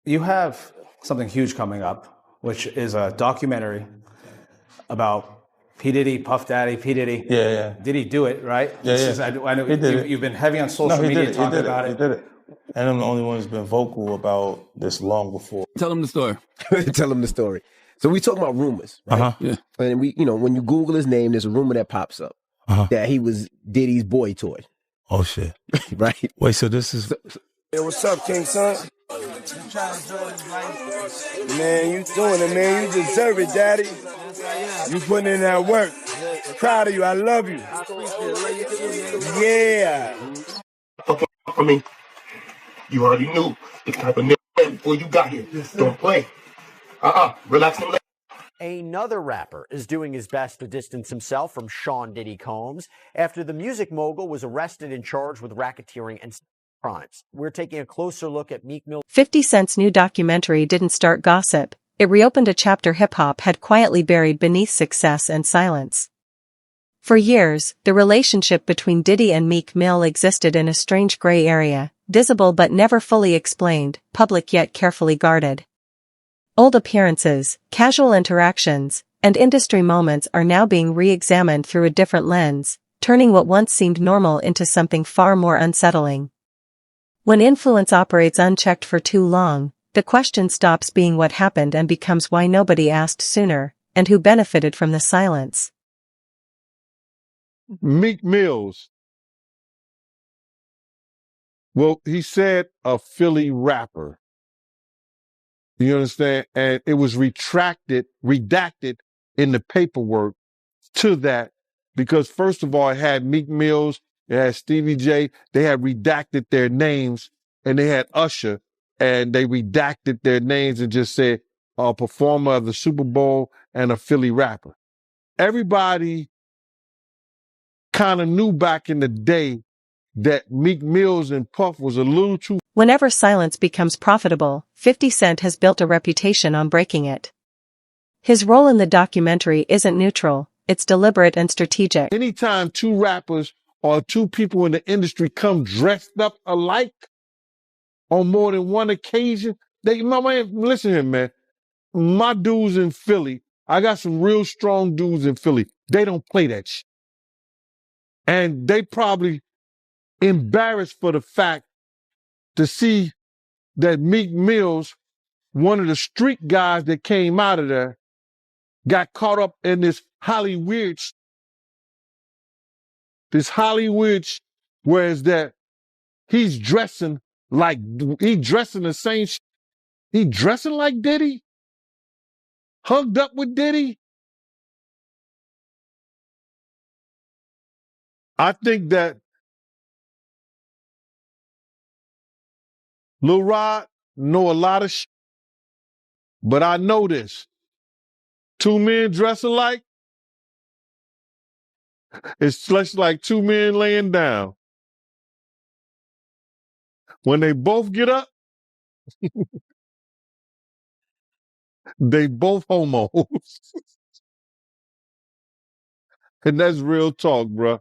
You have something huge coming up, which is a documentary about P. Diddy, Puff Daddy, P. Diddy. Yeah, yeah. Did he do it, right? Yeah. I know He did it. you've been heavy on social No, he media did it. talking about He it. did it. And I'm the only one who's been vocal about this long before. Tell him the story. Tell him the story. So we talking about rumors, right? Uh-huh. Yeah. And we, when you Google his name, there's a rumor that pops up that he was Diddy's boy toy, Oh, shit. right? Wait, so this is... Hey, what's up, King Son? Man, you doing it, man. You deserve it, Daddy. You putting in that work. Proud of you. I love you. Yeah. I mean, you already knew the type of nigga before you got here. Don't play. Relax and Another rapper is doing his best to distance himself from Sean Diddy Combs after the music mogul was arrested and charged with racketeering and crimes. We're taking a closer look at Meek Mill. 50 Cent's new documentary didn't start gossip. It reopened a chapter hip-hop had quietly buried beneath success and silence. For years, the relationship between Diddy and Meek Mill existed in a strange gray area, visible but never fully explained, public yet carefully guarded. Old appearances, casual interactions, and industry moments are now being re-examined through a different lens, turning what once seemed normal into something far more unsettling. When influence operates unchecked for too long, the question stops being what happened and becomes why nobody asked sooner, and who benefited from the silence. Meek Mills. Well, he said a Philly rapper. You understand? And it was redacted in the paperwork to that because first of all, it had Meek Mills, it had Stevie J, they had redacted their names, and they had Usher, and they redacted their names and just said a performer of the Super Bowl and a Philly rapper. Everybody kind of knew back in the day that Meek Mills and Puff was a little too... Whenever silence becomes profitable, 50 Cent has built a reputation on breaking it. His role in the documentary isn't neutral, it's deliberate and strategic. Anytime two rappers or two people in the industry come dressed up alike on more than one occasion, my man, listen here, man. My dudes in Philly, I got some real strong dudes in Philly. They don't play that shit. And they probably embarrassed for the fact to see that Meek Mills, one of the street guys that came out of there, got caught up in this Hollywood, whereas that he's dressing like, he dressing the same, he dressing like Diddy, hugged up with Diddy. I think that Lil Rod know a lot of shit, but I know this. Two men dress alike, it's just like two men laying down. When they both get up, they both homos. And that's real talk, bruh.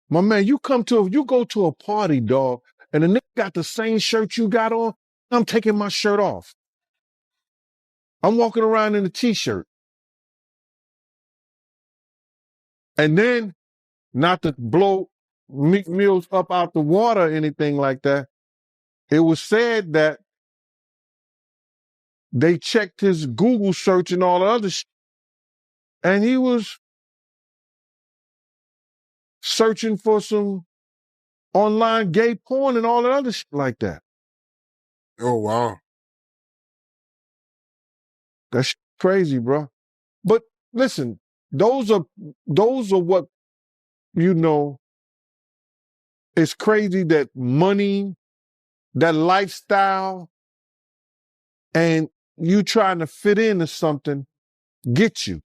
My man, you go to a party, dog, and the nigga got the same shirt you got on, I'm taking my shirt off. I'm walking around in a t-shirt. And then, not to blow Meek Mills up out the water or anything like that, it was said that they checked his Google search and all the other shit, and he was searching for some online gay porn and all the other shit like that. Oh, wow. That's crazy, bro. But listen, those are what, it's crazy that money, that lifestyle, and you trying to fit into something get you.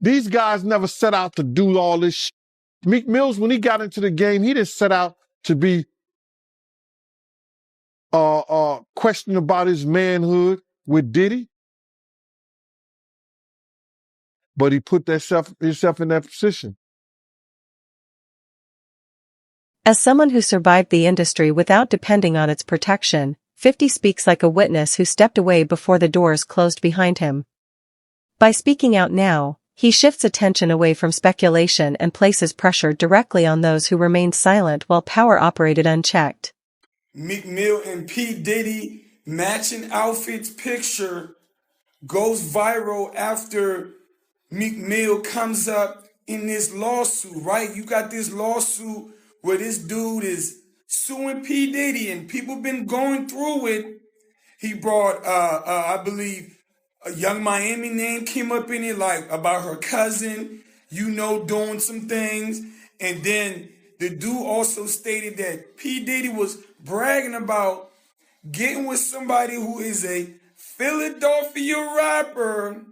These guys never set out to do all this shit. Meek Mills, when he got into the game, he didn't set out to be questioning about his manhood with Diddy. But he put himself in that position. As someone who survived the industry without depending on its protection, 50 speaks like a witness who stepped away before the doors closed behind him. By speaking out now, he shifts attention away from speculation and places pressure directly on those who remained silent while power operated unchecked. Meek Mill and P. Diddy matching outfits picture goes viral after Meek Mill comes up in this lawsuit, right? You got this lawsuit where this dude is suing P. Diddy and people been going through it. He brought, I believe, a Young Miami name came up in it, like about her cousin, doing some things. And then the dude also stated that P. Diddy was bragging about getting with somebody who is a Philadelphia rapper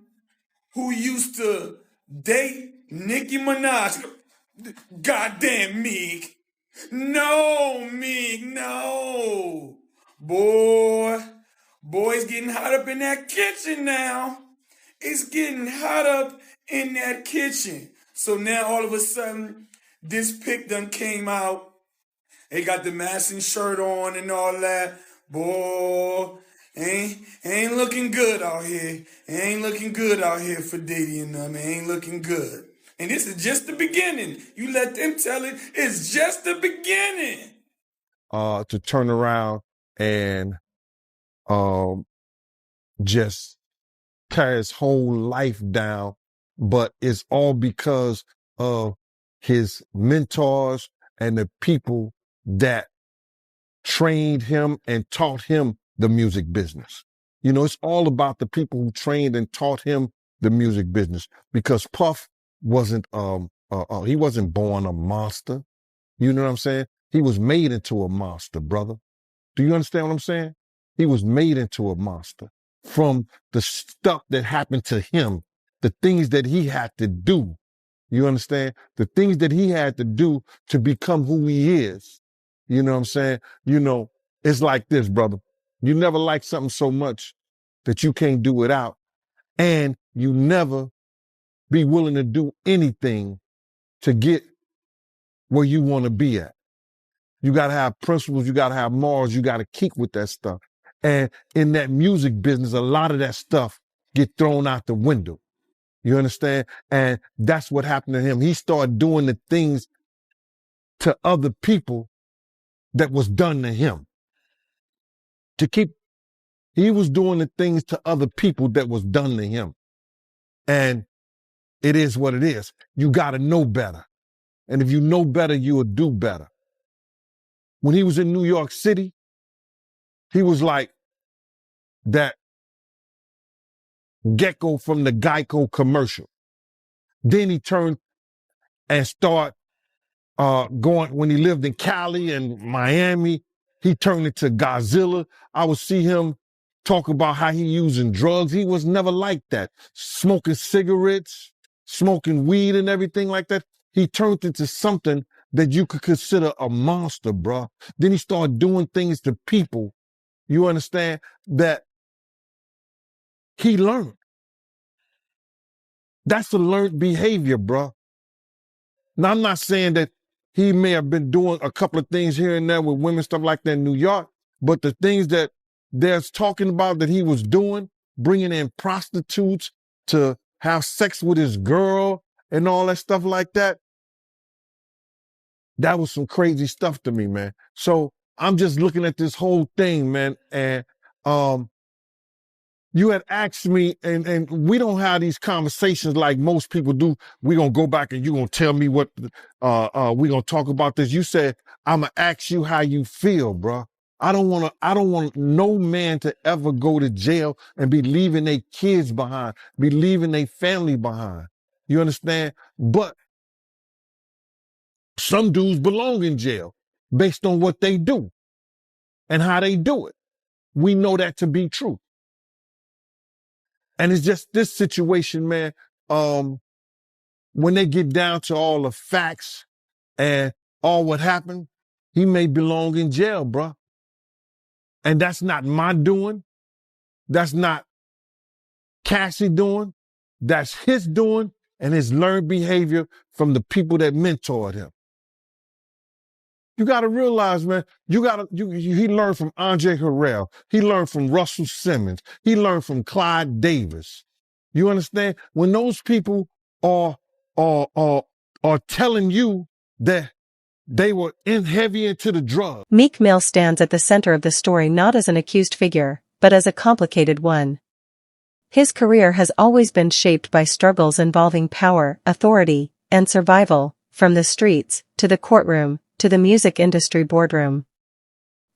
who used to date Nicki Minaj. Goddamn Meek. No, Meek, no. Boy's getting hot up in that kitchen now. It's getting hot up in that kitchen. So now all of a sudden, this pic done came out. They got the matching shirt on and all that. Boy, ain't looking good out here. Ain't looking good out here for Diddy and them. Ain't looking good. And this is just the beginning. You let them tell it. It's just the beginning. To turn around and just tear his whole life down, but it's all because of his mentors and the people that trained him and taught him the music business. You know, it's all about the people who trained and taught him the music business, because Puff wasn't he wasn't born a monster. You know what I'm saying? He was made into a monster, brother. Do you understand what I'm saying? He was made into a monster from the stuff that happened to him, the things that he had to do. You understand? The things that he had to do to become who he is. You know what I'm saying? You know, it's like this, brother. You never like something so much that you can't do without, and you never be willing to do anything to get where you want to be at. You got to have principles. You got to have morals. You got to keep with that stuff. And in that music business, a lot of that stuff get thrown out the window. You understand? And that's what happened to him. He started doing the things to other people that was done to him. He was doing the things to other people that was done to him. And it is what it is. You got to know better. And if you know better, you will do better. When he was in New York City, he was like that gecko from the Geico commercial. Then he turned and started going, when he lived in Cali and Miami, he turned into Godzilla. I would see him talk about how he using drugs. He was never like that. Smoking cigarettes, smoking weed and everything like that. He turned into something that you could consider a monster, bruh. Then he started doing things to people, you understand, that he learned. That's a learned behavior, bruh. Now, I'm not saying that he may have been doing a couple of things here and there with women, stuff like that in New York, but the things that there's talking about that he was doing, bringing in prostitutes to have sex with his girl and all that stuff like that, that was some crazy stuff to me, man. So I'm just looking at this whole thing, man, and you had asked me, and we don't have these conversations like most people do. We're going to go back and you're going to tell me what, we're going to talk about this. You said, I'm going to ask you how you feel, bro. I don't want no man to ever go to jail and be leaving their kids behind, be leaving their family behind. You understand? But some dudes belong in jail based on what they do and how they do it. We know that to be true. And it's just this situation, man, when they get down to all the facts and all what happened, he may belong in jail, bruh. And that's not my doing. That's not Cassie doing. That's his doing and his learned behavior from the people that mentored him. You got to realize, man, he learned from Andre Harrell. He learned from Russell Simmons. He learned from Clyde Davis. You understand? When those people are telling you that they were heavy into the drug. Meek Mill stands at the center of the story not as an accused figure, but as a complicated one. His career has always been shaped by struggles involving power, authority, and survival, from the streets, to the courtroom, to the music industry boardroom.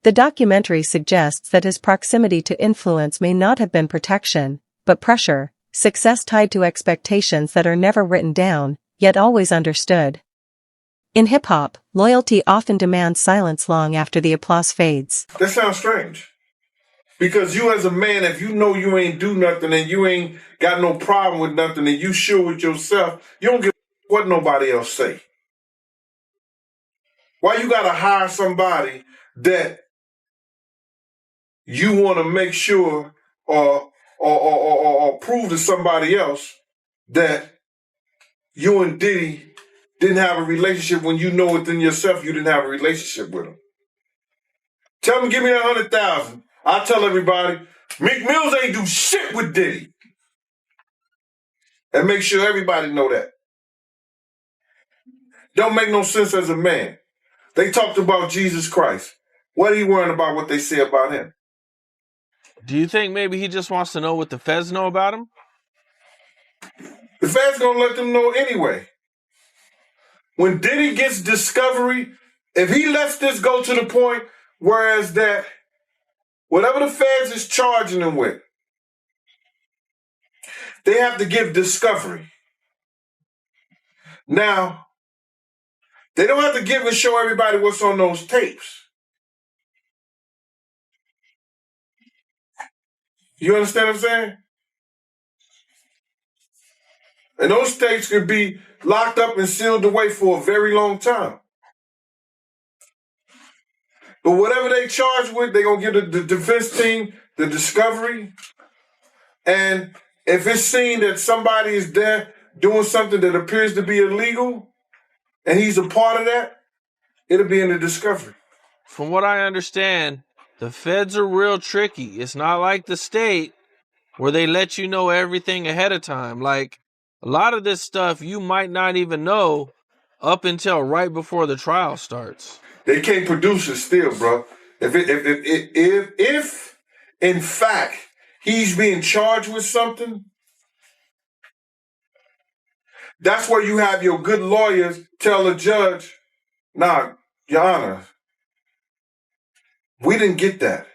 The documentary suggests that his proximity to influence may not have been protection, but pressure, success tied to expectations that are never written down, yet always understood. In hip-hop, loyalty often demands silence long after the applause fades. That sounds strange. Because you as a man, if you know you ain't do nothing and you ain't got no problem with nothing and you sure with yourself, you don't give a what nobody else say. Why you gotta hire somebody that you want to make sure or prove to somebody else that you and Diddy didn't have a relationship when you know within yourself you didn't have a relationship with him? Tell him, give me that 100,000. I'll tell everybody, Meek Mills ain't do shit with Diddy. And make sure everybody know that. Don't make no sense as a man. They talked about Jesus Christ. What are you worrying about what they say about him? Do you think maybe he just wants to know what the feds know about him? The feds gonna let them know anyway. When Diddy gets discovery, if he lets this go to the point whereas that whatever the feds is charging him with, they have to give discovery. Now, they don't have to give and show everybody what's on those tapes. You understand what I'm saying? And those tapes could be locked up and sealed away for a very long time. But whatever they charge with, they're going to give the defense team the discovery. And if it's seen that somebody is there doing something that appears to be illegal, and he's a part of that, it'll be in the discovery. From what I understand, the feds are real tricky. It's not like the state where they let you know everything ahead of time. Like, a lot of this stuff you might not even know up until right before the trial starts. They can't produce it still, bro. If in fact he's being charged with something, that's where you have your good lawyers tell the judge, nah, Your Honor, we didn't get that.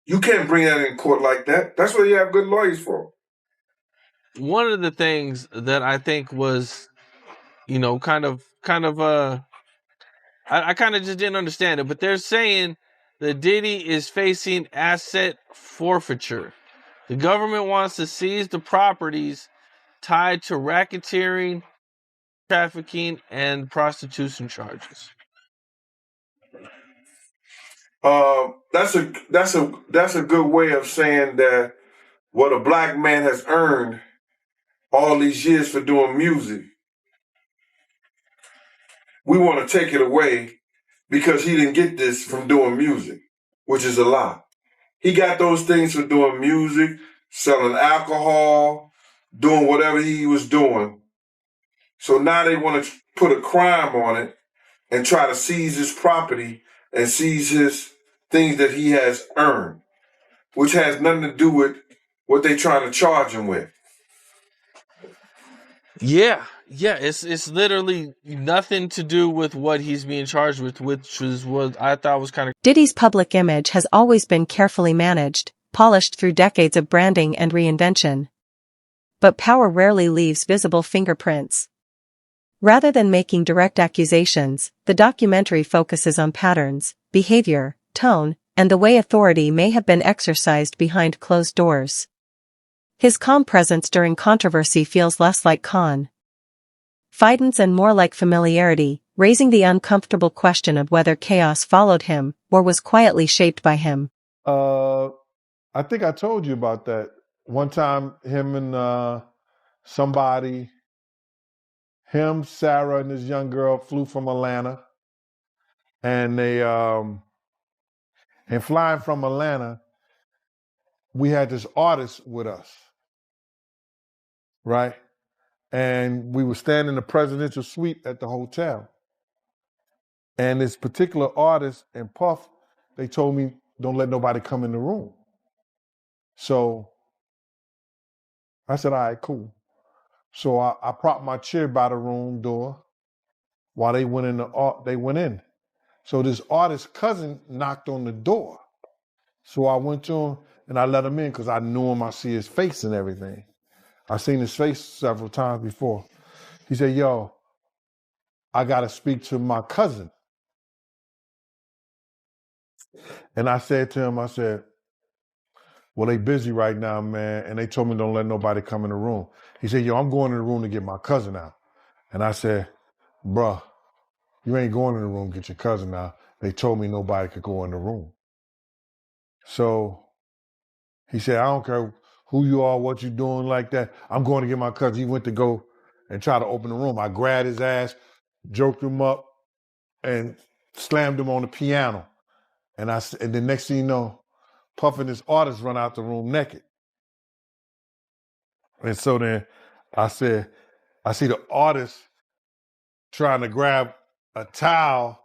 You can't bring that in court like that. That's what you have good lawyers for. One of the things that I think was, I kind of just didn't understand it, but they're saying that Diddy is facing asset forfeiture. The government wants to seize the properties tied to racketeering, trafficking, and prostitution charges. That's a good way of saying that what a black man has earned all these years for doing music, we want to take it away because he didn't get this from doing music, which is a lie. He got those things for doing music, selling alcohol, doing whatever he was doing. So now they want to put a crime on it and try to seize his property and seize his things that he has earned, which has nothing to do with what they're trying to charge him with. Yeah, it's literally nothing to do with what he's being charged with, which is what I thought was kind of... Diddy's public image has always been carefully managed, polished through decades of branding and reinvention. But power rarely leaves visible fingerprints. Rather than making direct accusations, the documentary focuses on patterns, behavior, tone, and the way authority may have been exercised behind closed doors. His calm presence during controversy feels less like confidence and more like familiarity, raising the uncomfortable question of whether chaos followed him or was quietly shaped by him. I think I told you about that. One time, him and Sarah and this young girl flew from Atlanta. and and flying from Atlanta, we had this artist with us, right? And we were staying in the presidential suite at the hotel. And this particular artist and Puff, they told me, don't let nobody come in the room. So I said, all right, cool. So I propped my chair by the room door while they went in. So this artist's cousin knocked on the door. So I went to him and I let him in because I knew him. I see his face and everything. I seen his face several times before. He said, yo, I got to speak to my cousin. And I said to him, I said, well, they busy right now, man. And they told me don't let nobody come in the room. He said, yo, I'm going in the room to get my cousin out. And I said, bruh, you ain't going in the room to get your cousin out. They told me nobody could go in the room. So he said, I don't care who you are, what you doing like that. I'm going to get my cousin. He went to go and try to open the room. I grabbed his ass, joked him up, and slammed him on the piano. And the next thing you know, Puff and this artist run out the room naked. And so then I said, I see the artist trying to grab a towel.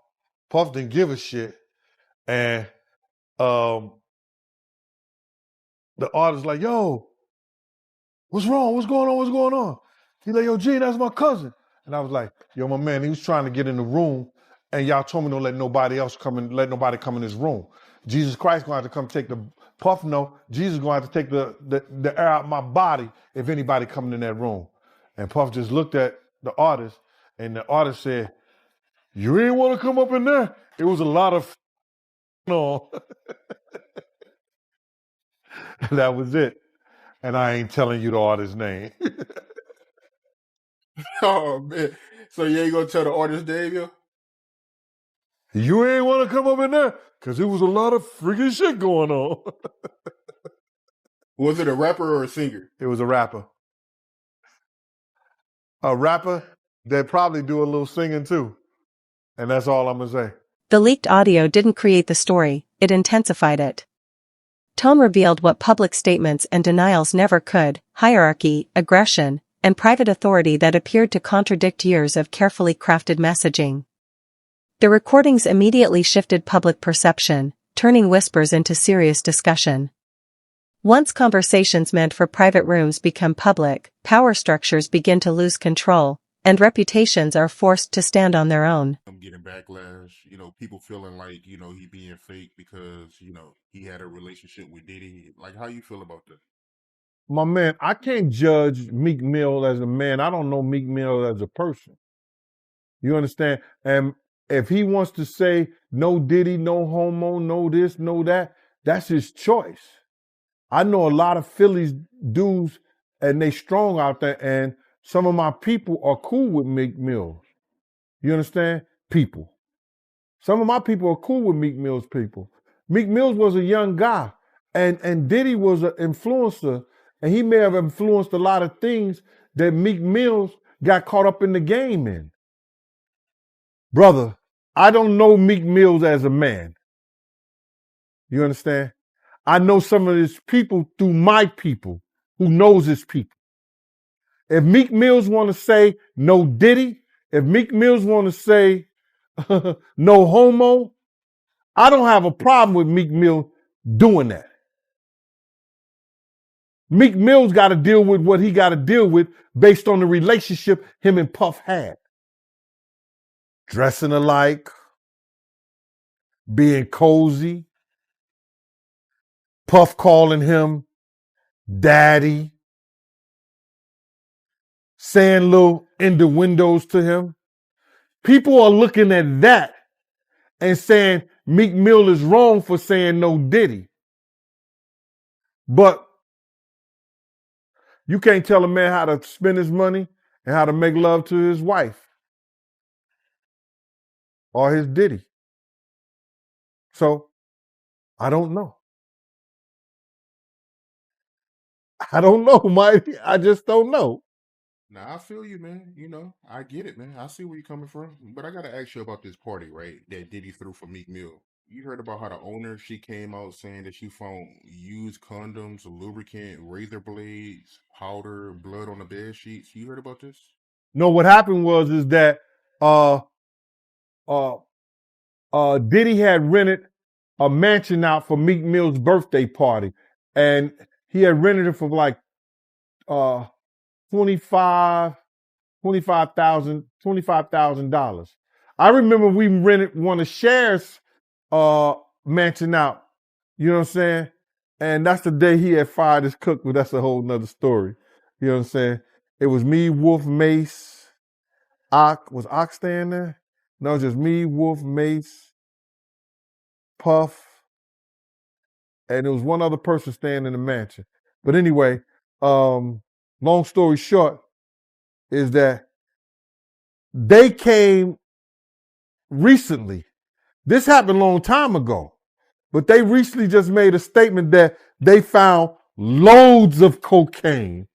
Puff didn't give a shit. And the artist like, yo, what's wrong? What's going on? What's going on? He's like, yo, G, that's my cousin. And I was like, yo, my man, he was trying to get in the room and y'all told me don't let nobody else come in, let nobody come in this room. Jesus Christ gonna have to come take the Puff. No, Jesus gonna have to take the air out my body if anybody coming in that room. And Puff just looked at the artist and the artist said, you ain't want to come up in there? It was a lot of no. That was it. And I ain't telling you the artist's name. Oh man. So you ain't gonna tell the artist name, yo? You ain't want to come up in there? Because it was a lot of freaking shit going on. Was it a rapper or a singer? It was a rapper. A rapper that probably do a little singing too. And that's all I'm going to say. The leaked audio didn't create the story, it intensified it. Tone revealed what public statements and denials never could: hierarchy, aggression, and private authority that appeared to contradict years of carefully crafted messaging. The recordings immediately shifted public perception, turning whispers into serious discussion. Once conversations meant for private rooms become public, power structures begin to lose control, and reputations are forced to stand on their own. I'm getting backlash, people feeling like, he being fake because, he had a relationship with Diddy. Like, how you feel about that? My man, I can't judge Meek Mill as a man. I don't know Meek Mill as a person. You understand? And if he wants to say no Diddy, no homo, no this, no that, that's his choice. I know a lot of Phillies dudes and they strong out there, and some of my people are cool with Meek Mills. You understand? People. Some of my people are cool with Meek Mill's people. Meek Mills was a young guy, and Diddy was an influencer, and he may have influenced a lot of things that Meek Mills got caught up in the game in. Brother, I don't know Meek Mills as a man. You understand? I know some of his people through my people who knows his people. If Meek Mills want to say no Diddy, if Meek Mills want to say no homo, I don't have a problem with Meek Mill doing that. Meek Mill's got to deal with what he got to deal with based on the relationship him and Puff had. Dressing alike, being cozy, Puff calling him daddy, saying little innuendos to him. People are looking at that and saying Meek Mill is wrong for saying no Diddy. But you can't tell a man how to spend his money and how to make love to his wife or his Diddy. So I don't know. I don't know, Mike. I just don't know. Nah, I feel you, man. You know, I get it, man. I see where you're coming from. But I gotta ask you about this party, right? That Diddy threw for Meek Mill. You heard about how the owner, she came out saying that she found used condoms, lubricant, razor blades, powder, blood on the bed sheets. You heard about this? No, what happened was is that uh uh Diddy had rented a mansion out for Meek Mill's birthday party, and he had rented it for like uh $25,000. I remember we rented one of Cher's mansion out. You know what I'm saying? And that's the day he had fired his cook, but that's a whole nother story. You know what I'm saying? It was me, Wolf, Mace, was Ock staying there? No, just me, Wolf, Mace, Puff, and there was one other person staying in the mansion. But anyway, long story short is that they came recently. This happened a long time ago, but they recently just made a statement that they found loads of cocaine.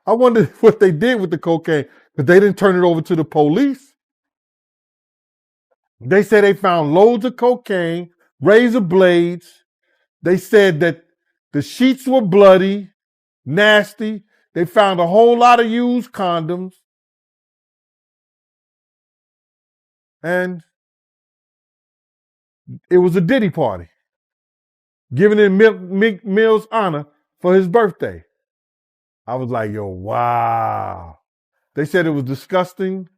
I wonder what they did with the cocaine, but they didn't turn it over to the police. They said they found loads of cocaine, razor blades. They said that the sheets were bloody, nasty. They found a whole lot of used condoms. And it was a Diddy party, giving in Meek Mill's honor for his birthday. I was like, yo, wow. They said it was disgusting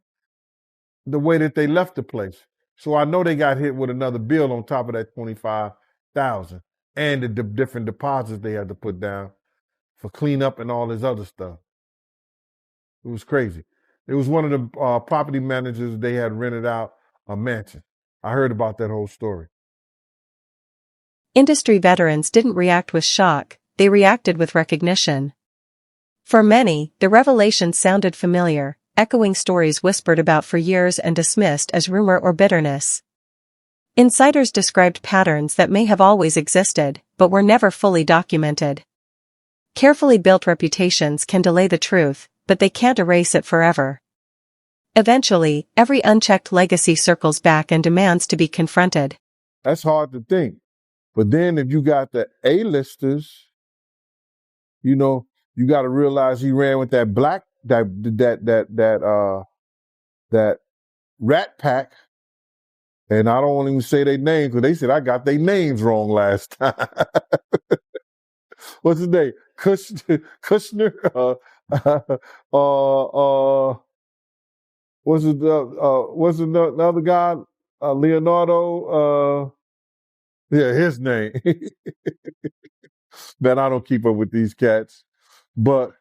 the way that they left the place. So I know they got hit with another bill on top of that $25,000 and the different deposits they had to put down for cleanup and all this other stuff. It was crazy. It was one of the property managers, they had rented out a mansion. I heard about that whole story. Industry veterans didn't react with shock, they reacted with recognition. For many, the revelation sounded familiar, echoing stories whispered about for years and dismissed as rumor or bitterness. Insiders described patterns that may have always existed, but were never fully documented. Carefully built reputations can delay the truth, but they can't erase it forever. Eventually, every unchecked legacy circles back and demands to be confronted. That's hard to think. But then if you got the A-listers, you know, you got to realize he ran with that that Rat Pack. And I don't even say their names because they said I got their names wrong last time. What's his name? Kushner? What's the other guy? Leonardo? Yeah, his name. Man, I don't keep up with these cats. But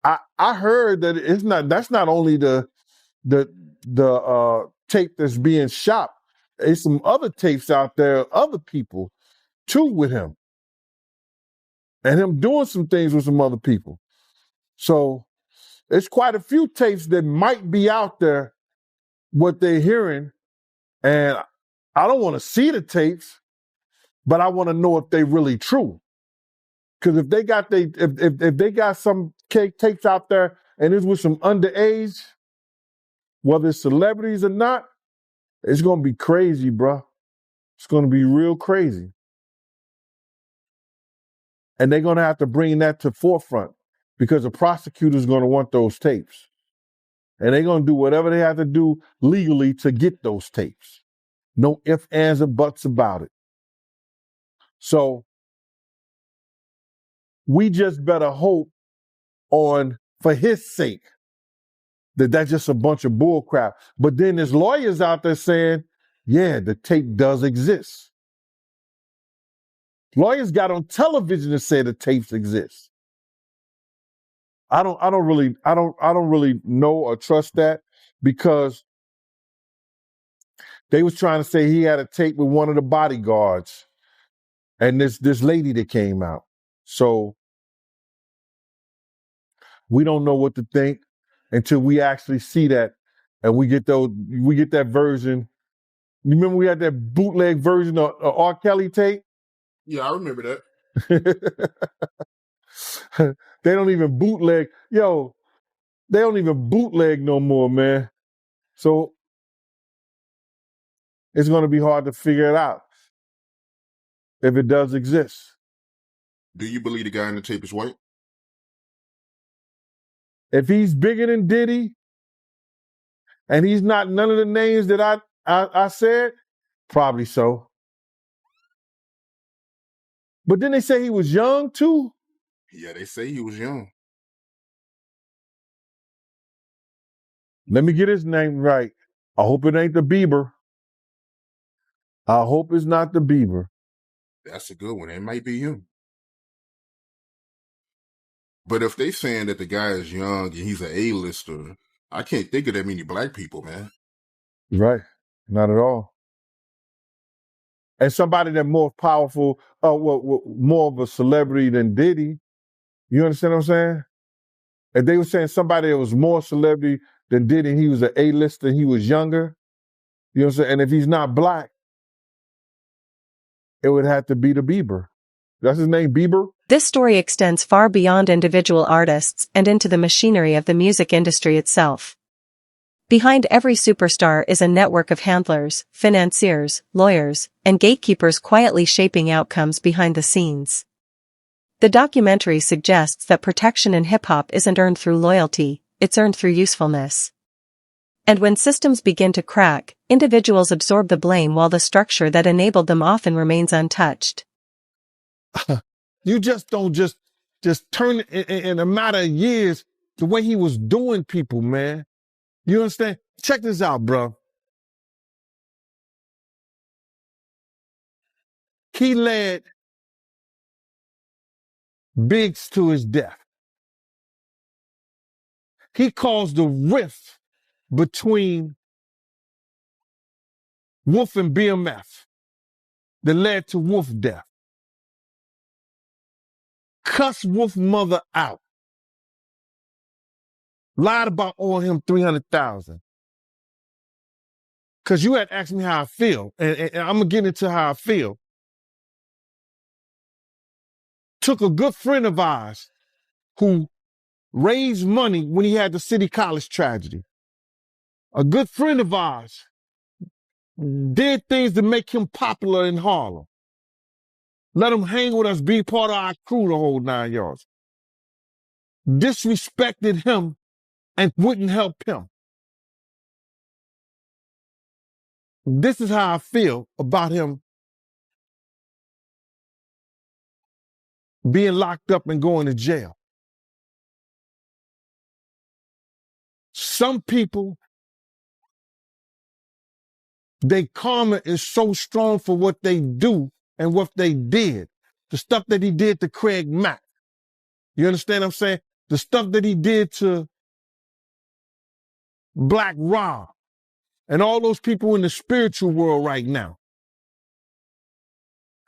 I heard that that's not only the tape that's being shot. There's some other tapes out there, other people too with him. And him doing some things with some other people. So there's quite a few tapes that might be out there, what they're hearing. And I don't want to see the tapes, but I want to know if they're really true. Because if they got if they got some tapes out there and it's with some underage, whether it's celebrities or not, it's gonna be crazy, bro. It's gonna be real crazy. And they're gonna have to bring that to forefront because the prosecutor's gonna want those tapes. And they're gonna do whatever they have to do legally to get those tapes. No ifs, ands, or buts about it. So we just better hope for his sake, that that's just a bunch of bull crap. But then there's lawyers out there saying, yeah, the tape does exist. Lawyers got on television to say the tapes exist. I don't really know or trust that because they was trying to say he had a tape with one of the bodyguards and this lady that came out. So we don't know what to think until we actually see that and we get that version. You remember we had that bootleg version of R. Kelly tape? Yeah, I remember that. They don't even bootleg. Yo, They don't even bootleg no more, man. So it's going to be hard to figure it out if it does exist. Do you believe the guy in the tape is white? If he's bigger than Diddy and he's not none of the names that I said, probably so. But then they say he was young too. Yeah, they say he was young. Let me get his name right. I hope it ain't the Bieber. I hope it's not the Bieber. That's a good one. It might be him. But if they saying that the guy is young and he's an A-lister, I can't think of that many black people, man. Right. Not at all. And somebody that's more powerful, more of a celebrity than Diddy. You understand what I'm saying? If they were saying somebody that was more celebrity than Diddy, he was an A-lister, he was younger. You know what I'm saying? And if he's not black, it would have to be the Bieber. That's his name, Bieber? This story extends far beyond individual artists and into the machinery of the music industry itself. Behind every superstar is a network of handlers, financiers, lawyers, and gatekeepers quietly shaping outcomes behind the scenes. The documentary suggests that protection in hip-hop isn't earned through loyalty, it's earned through usefulness. And when systems begin to crack, individuals absorb the blame while the structure that enabled them often remains untouched. You just don't just turn in a matter of years the way he was doing people, man. You understand? Check this out, bro. He led Biggs to his death. He caused a rift between Wolf and BMF that led to Wolf death. Cussed Wolf mother out. Lied about owing him $300,000. Because you had asked me how I feel, and I'm going to get into how I feel. Took a good friend of ours who raised money when he had the City College tragedy. A good friend of ours did things to make him popular in Harlem. Let him hang with us, be part of our crew the whole 9 yards. Disrespected him and wouldn't help him. This is how I feel about him being locked up and going to jail. Some people, their karma is so strong for what they do and what they did. The stuff that he did to Craig Mack. You understand what I'm saying? The stuff that he did to Black Rob and all those people in the spiritual world right now.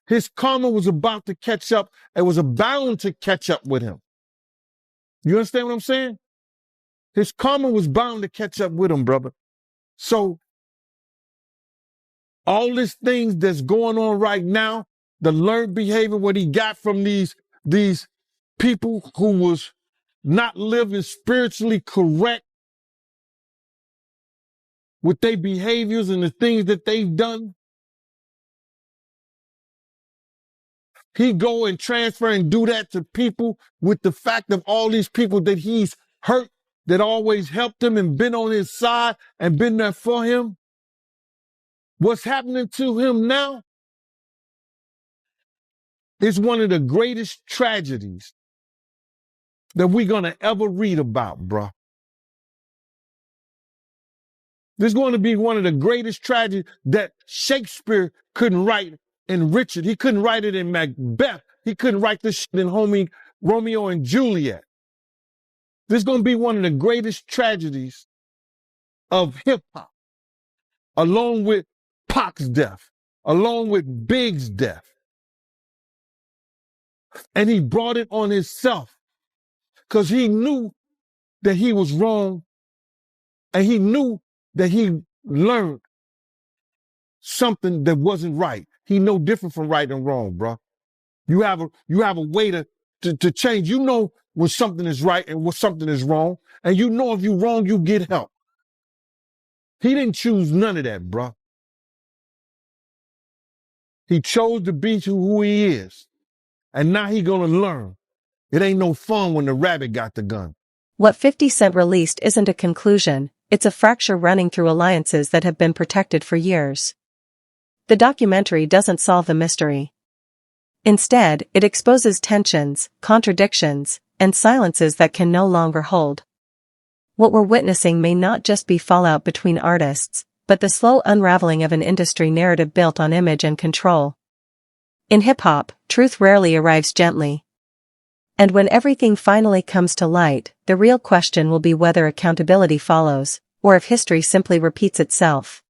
His karma was about to catch up and was bound to catch up with him. You understand what I'm saying? His karma was bound to catch up with him, brother. So all these things that's going on right now, the learned behavior, what he got from these people who was not living spiritually correct with their behaviors and the things that they've done, he go and transfer and do that to people with the fact of all these people that he's hurt, that always helped him and been on his side and been there for him. What's happening to him now is one of the greatest tragedies that we're going to ever read about, bruh. This is going to be one of the greatest tragedies that Shakespeare couldn't write in Richard. He couldn't write it in Macbeth. He couldn't write this shit in Romeo and Juliet. This is going to be one of the greatest tragedies of hip-hop, along with Pac's death, along with Big's death. And he brought it on himself because he knew that he was wrong, and he knew that he learned something that wasn't right. He know different from right and wrong, bro. You have a way to change. You know when something is right and when something is wrong. And you know if you're wrong, you get help. He didn't choose none of that, bruh. He chose to be who he is. And now he gonna learn. It ain't no fun when the rabbit got the gun. What 50 Cent released isn't a conclusion, it's a fracture running through alliances that have been protected for years. The documentary doesn't solve the mystery. Instead, it exposes tensions, contradictions, and silences that can no longer hold. What we're witnessing may not just be fallout between artists, but the slow unraveling of an industry narrative built on image and control. In hip-hop, truth rarely arrives gently. And when everything finally comes to light, the real question will be whether accountability follows, or if history simply repeats itself.